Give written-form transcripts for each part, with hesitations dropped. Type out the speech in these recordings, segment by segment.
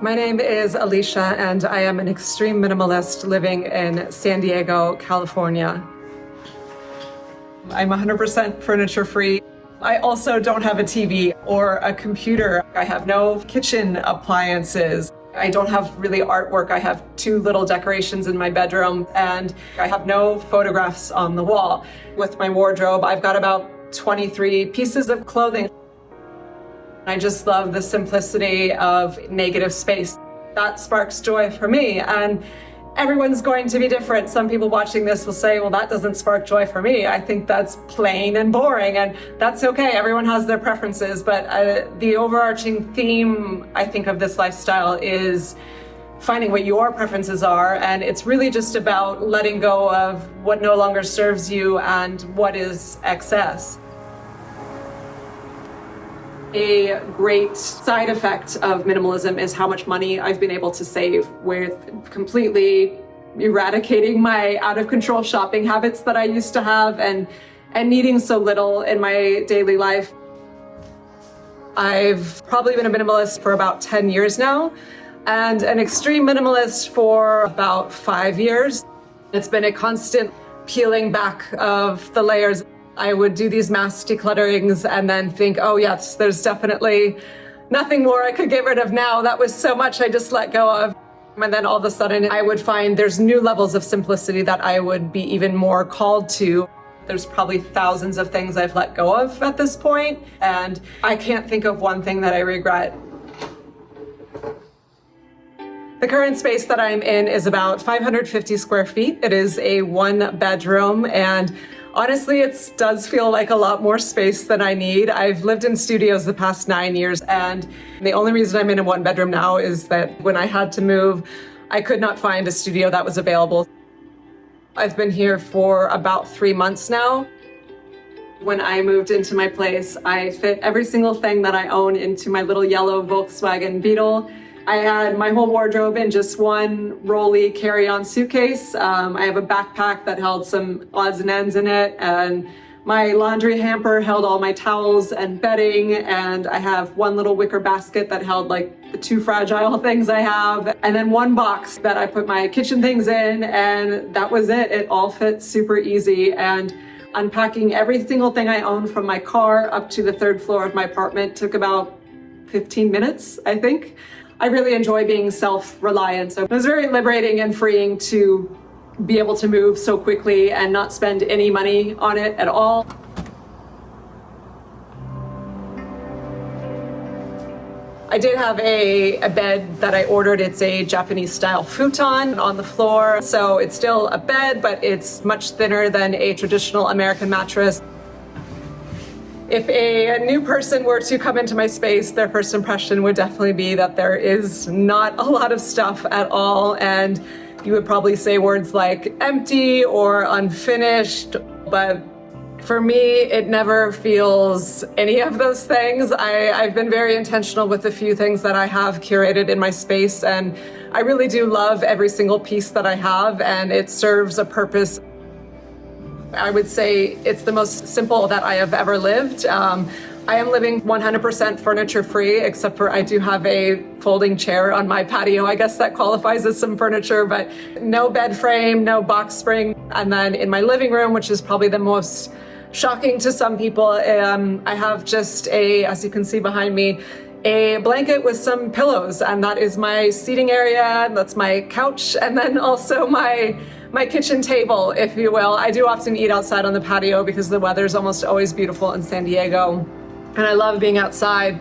My name is Alicia, and I am an extreme minimalist living in San Diego, California. I'm 100% furniture free. I also don't have a TV or a computer. I have no kitchen appliances. I don't have really artwork. I have 2 little decorations in my bedroom, and I have no photographs on the wall. With my wardrobe, I've got about 23 pieces of clothing. I just love the simplicity of negative space. That sparks joy for me, and everyone's going to be different. Some people watching this will say, well, that doesn't spark joy for me. I think that's plain and boring, and that's okay. Everyone has their preferences, but the overarching theme, I think, of this lifestyle is finding what your preferences are, and it's really just about letting go of what no longer serves you and what is excess. A great side effect of minimalism is how much money I've been able to save with completely eradicating my out of control shopping habits that I used to have and needing so little in my daily life. I've probably been a minimalist for about 10 years now and an extreme minimalist for about 5 years. It's been a constant peeling back of the layers. I would do these mass declutterings and then think, oh yes, there's definitely nothing more I could get rid of now. That was so much I just let go of. And then all of a sudden I would find there's new levels of simplicity that I would be even more called to. There's probably thousands of things I've let go of at this point, and I can't think of one thing that I regret. The current space that I'm in is about 550 square feet. It is a 1-bedroom, and honestly, it does feel like a lot more space than I need. I've lived in studios the past 9 years, and the only reason I'm in a 1-bedroom now is that when I had to move, I could not find a studio that was available. I've been here for about 3 months now. When I moved into my place, I fit every single thing that I own into my little yellow Volkswagen Beetle. I had my whole wardrobe in just one rolly carry-on suitcase. I have a backpack that held some odds and ends in it, and my laundry hamper held all my towels and bedding, and I have one little wicker basket that held like the 2 fragile things I have, and then one box that I put my kitchen things in, and that was it. It all fit super easy, and unpacking every single thing I own from my car up to the 3rd floor of my apartment took about 15 minutes, I think. I really enjoy being self-reliant. So it was very liberating and freeing to be able to move so quickly and not spend any money on it at all. I did have a bed that I ordered. It's a Japanese style futon on the floor. So it's still a bed, but it's much thinner than a traditional American mattress. If a new person were to come into my space, their first impression would definitely be that there is not a lot of stuff at all, and you would probably say words like empty or unfinished, but for me, it never feels any of those things. I've been very intentional with the few things that I have curated in my space, and I really do love every single piece that I have, and it serves a purpose. I would say it's the most simple that I have ever lived. I am living 100% furniture free, except for I do have a folding chair on my patio. I guess that qualifies as some furniture, but no bed frame, no box spring. And then in my living room, which is probably the most shocking to some people, I have just as you can see behind me, a blanket with some pillows, and that is my seating area, that's my couch, and then also my kitchen table, if you will. I do often eat outside on the patio because the weather is almost always beautiful in San Diego, and I love being outside.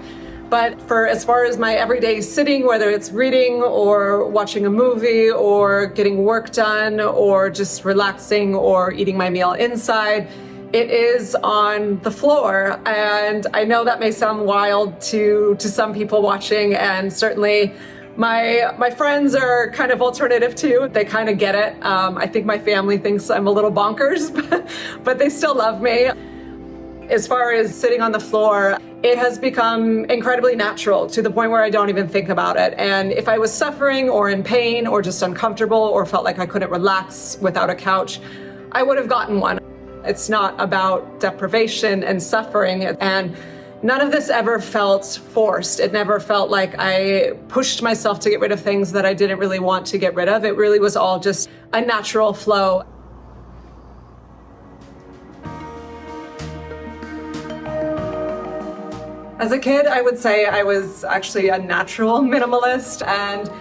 But for as far as my everyday sitting, whether it's reading or watching a movie or getting work done or just relaxing or eating my meal inside, it is on the floor. And I know that may sound wild to some people watching, and certainly my friends are kind of alternative too. They kind of get it. I think my family thinks I'm a little bonkers, but they still love me. As far as sitting on the floor, it has become incredibly natural to the point where I don't even think about it. And if I was suffering or in pain or just uncomfortable or felt like I couldn't relax without a couch, I would have gotten one. It's not about deprivation and suffering. And None of this ever felt forced. It never felt like I pushed myself to get rid of things that I didn't really want to get rid of. It really was all just a natural flow. As a kid, I would say I was actually a natural minimalist, and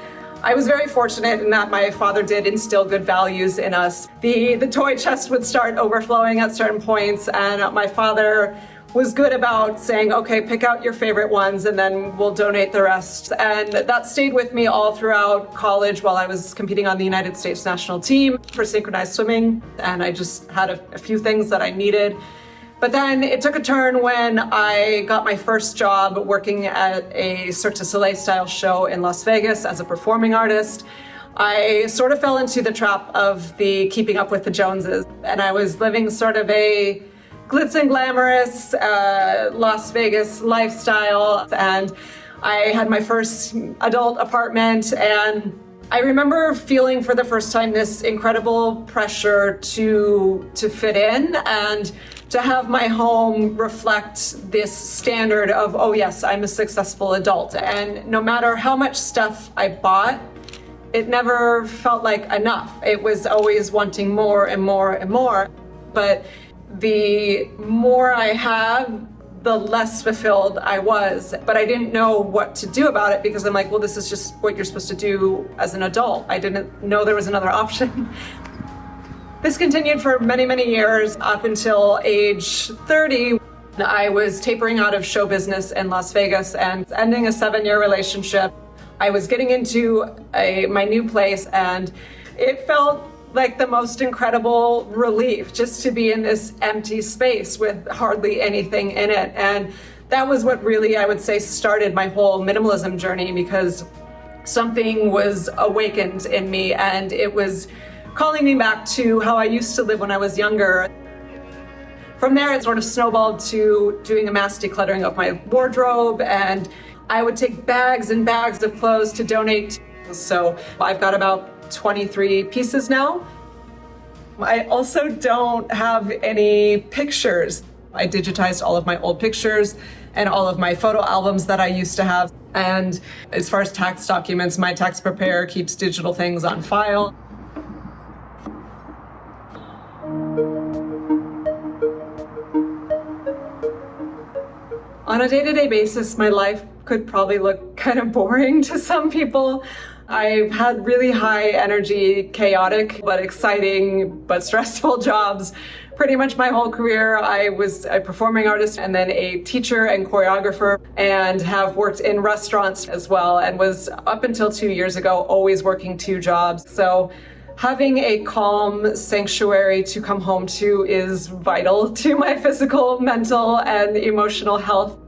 I was very fortunate in that my father did instill good values in us. The toy chest would start overflowing at certain points, and my father was good about saying, okay, pick out your favorite ones and then we'll donate the rest. And that stayed with me all throughout college while I was competing on the United States national team for synchronized swimming. And I just had a few things that I needed. But then it took a turn when I got my first job working at a Cirque du Soleil style show in Las Vegas as a performing artist. I sort of fell into the trap of the keeping up with the Joneses. And I was living sort of a glitz and glamorous Las Vegas lifestyle, and I had my first adult apartment, and I remember feeling for the first time this incredible pressure to fit in and to have my home reflect this standard of, oh yes, I'm a successful adult. And no matter how much stuff I bought, it never felt like enough. It was always wanting more and more and more. But the more I had, the less fulfilled I was. But I didn't know what to do about it because I'm like, well, this is just what you're supposed to do as an adult. I didn't know there was another option. This continued for many, many years up until age 30. I was tapering out of show business in Las Vegas and ending a 7-year relationship. I was getting into my new place, and it felt like the most incredible relief just to be in this empty space with hardly anything in it. And that was what really, I would say, started my whole minimalism journey, because something was awakened in me and it was calling me back to how I used to live when I was younger. From there, it sort of snowballed to doing a mass decluttering of my wardrobe, and I would take bags and bags of clothes to donate. So I've got about 23 pieces now. I also don't have any pictures. I digitized all of my old pictures and all of my photo albums that I used to have. And as far as tax documents, my tax preparer keeps digital things on file. On a day-to-day basis, my life could probably look kind of boring to some people. I've had really high energy, chaotic, but exciting, but stressful jobs. Pretty much my whole career, I was a performing artist and then a teacher and choreographer, and have worked in restaurants as well, and was, up until 2 years ago, always working 2 jobs. So having a calm sanctuary to come home to is vital to my physical, mental, and emotional health.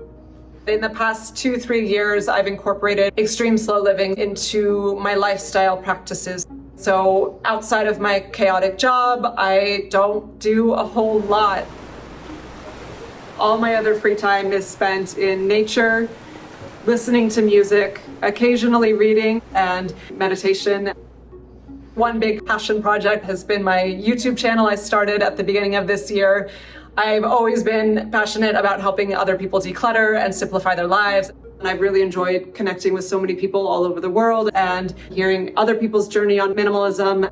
In the past 2-3 years, I've incorporated extreme slow living into my lifestyle practices. So outside of my chaotic job, I don't do a whole lot. All my other free time is spent in nature, listening to music, occasionally reading, and meditation. One big passion project has been my YouTube channel I started at the beginning of this year. I've always been passionate about helping other people declutter and simplify their lives. And I've really enjoyed connecting with so many people all over the world and hearing other people's journey on minimalism.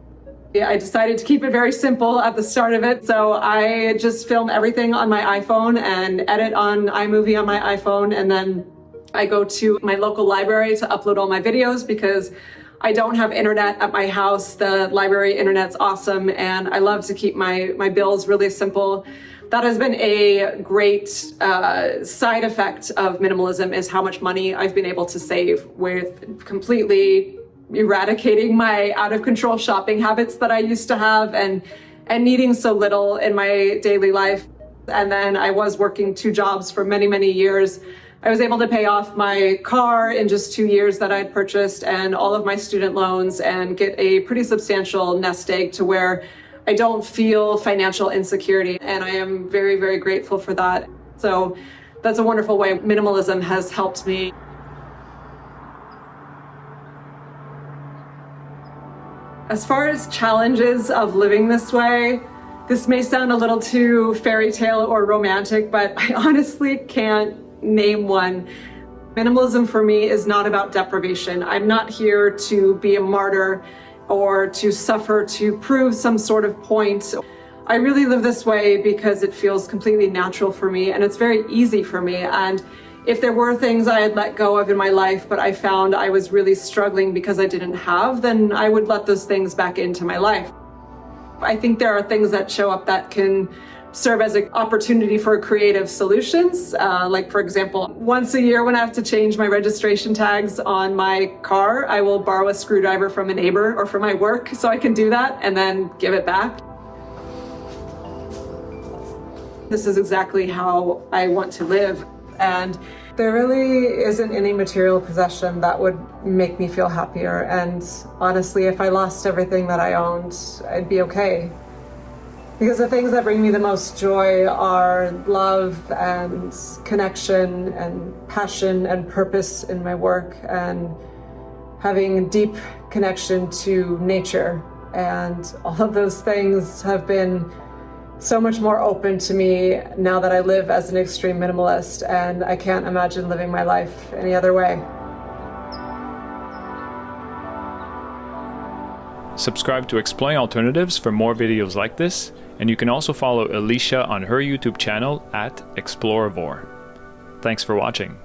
I decided to keep it very simple at the start of it. So I just film everything on my iPhone and edit on iMovie on my iPhone. And then I go to my local library to upload all my videos because I don't have internet at my house. The library internet's awesome, and I love to keep my bills really simple. That has been a great side effect of minimalism, is how much money I've been able to save with completely eradicating my out of control shopping habits that I used to have and needing so little in my daily life. And then I was working 2 jobs for many, many years. I was able to pay off my car in just 2 years that I'd purchased and all of my student loans and get a pretty substantial nest egg to where I don't feel financial insecurity. And I am very, very grateful for that. So that's a wonderful way minimalism has helped me. As far as challenges of living this way, this may sound a little too fairy tale or romantic, but I honestly can't name one. Minimalism for me is not about deprivation. I'm not here to be a martyr or to suffer to prove some sort of point. I really live this way because it feels completely natural for me and it's very easy for me. And if there were things I had let go of in my life, but I found I was really struggling because I didn't have, then I would let those things back into my life. I think there are things that show up that can serve as an opportunity for creative solutions. Like for example, once a year when I have to change my registration tags on my car, I will borrow a screwdriver from a neighbor or from my work so I can do that and then give it back. This is exactly how I want to live. And there really isn't any material possession that would make me feel happier. And honestly, if I lost everything that I owned, I'd be okay. Because the things that bring me the most joy are love and connection and passion and purpose in my work and having a deep connection to nature. And all of those things have been so much more open to me now that I live as an extreme minimalist, and I can't imagine living my life any other way. Subscribe to Exploring Alternatives for more videos like this, and you can also follow Alicia on her YouTube channel at Explorivore. Thanks for watching.